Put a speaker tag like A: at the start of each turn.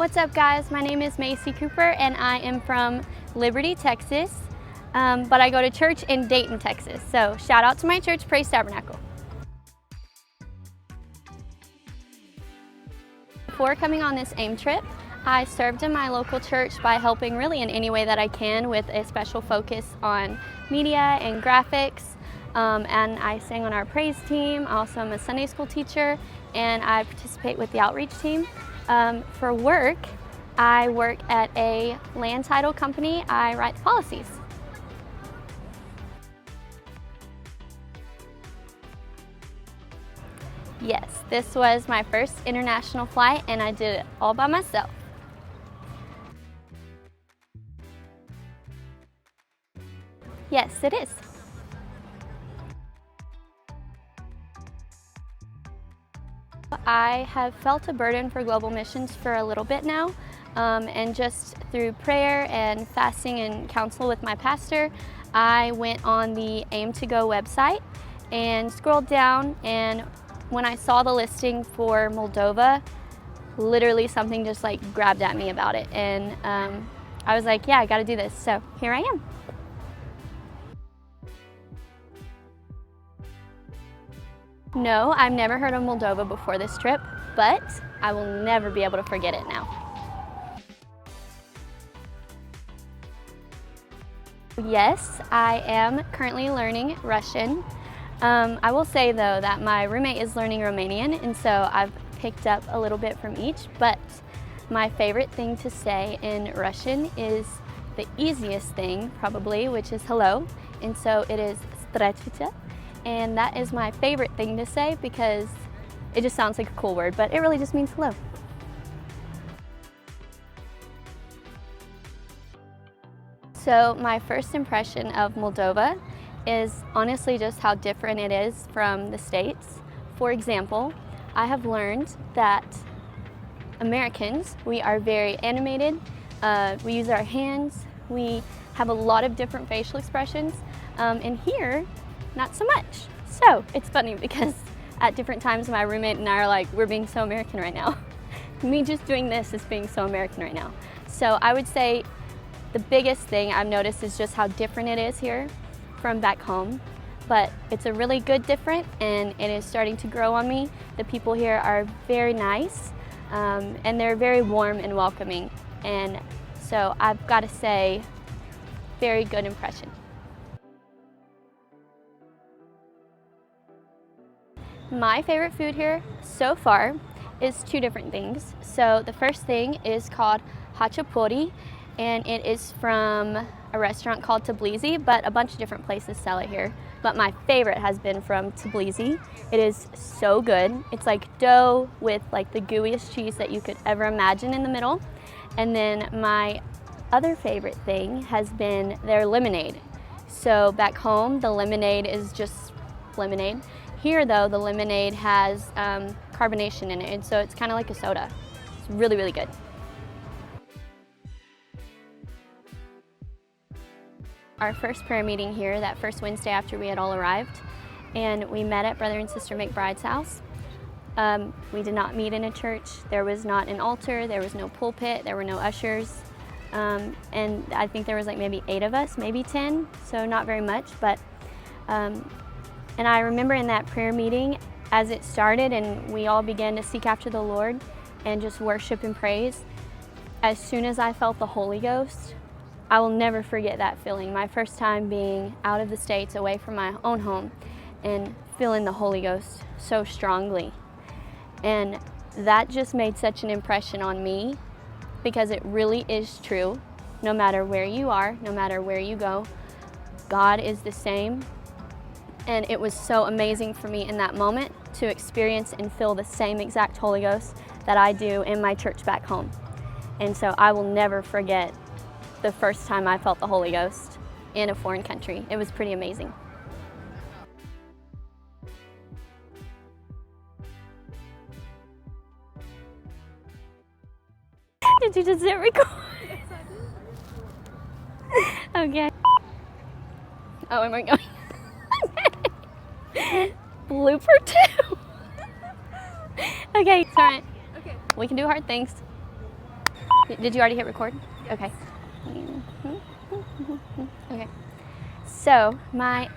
A: What's up, guys? My name is Macy Cooper and I am from Liberty, Texas, but I go to church in Dayton, Texas. So shout out to my church, Praise Tabernacle. Before coming on this AIM trip, I served in my local church by helping really in any way that I can with a special focus on media and graphics. And I sang on our praise team. I also am a Sunday school teacher and I participate with the outreach team. For work, I work at a land title company. I write the policies. Yes, this was my first international flight and I did it all by myself. Yes, it is. I have felt a burden for global missions for a little bit now, and just through prayer and fasting and counsel with my pastor, I went on the AIM to Go website and scrolled down, and when I saw the listing for Moldova, literally something just like grabbed at me about it, and I was like, yeah, I gotta do this, so here I am. No, I've never heard of Moldova before this trip, but I will never be able to forget it now. Yes, I am currently learning Russian. I will say though that my roommate is learning Romanian, and so I've picked up a little bit from each, but my favorite thing to say in Russian is the easiest thing probably, which is hello, and so it is здравствуйте. And that is my favorite thing to say because it just sounds like a cool word, but it really just means hello. So my first impression of Moldova is honestly just how different it is from the States. For example, I have learned that Americans, we are very animated, we use our hands, we have a lot of different facial expressions, and here, not so much. So it's funny because at different times my roommate and I are like, we're being so American right now. Me just doing this is being so American right now. So I would say the biggest thing I've noticed is just how different it is here from back home. But it's a really good different and it is starting to grow on me. The people here are very nice and they're very warm and welcoming. And so I've got to say, very good impression. My favorite food here so far is two different things. So the first thing is called hachapuri, and it is from a restaurant called Tbilisi, but a bunch of different places sell it here. But my favorite has been from Tbilisi. It is so good. It's like dough with like the gooeyest cheese that you could ever imagine in the middle. And then my other favorite thing has been their lemonade. So back home, the lemonade is just lemonade. Here though, the lemonade has carbonation in it, and so it's kind of like a soda. It's really, really good. Our first prayer meeting here, that first Wednesday after we had all arrived, and we met at Brother and Sister McBride's house. We did not meet in a church. There was not an altar, there was no pulpit, there were no ushers, and I think there was like maybe 8 of us, maybe 10, so not very much, but and I remember in that prayer meeting, as it started and we all began to seek after the Lord and just worship and praise, as soon as I felt the Holy Ghost, I will never forget that feeling. My first time being out of the States, away from my own home, and feeling the Holy Ghost so strongly. And that just made such an impression on me because it really is true. No matter where you are, no matter where you go, God is the same. And it was so amazing for me in that moment to experience and feel the same exact Holy Ghost that I do in my church back home. And so I will never forget the first time I felt the Holy Ghost in a foreign country. It was pretty amazing. Did you just hit record? Okay. Oh, am I going? Blooper 2. Okay, it's alright. Okay. We can do hard things. Did you already hit record? Okay. Okay. So my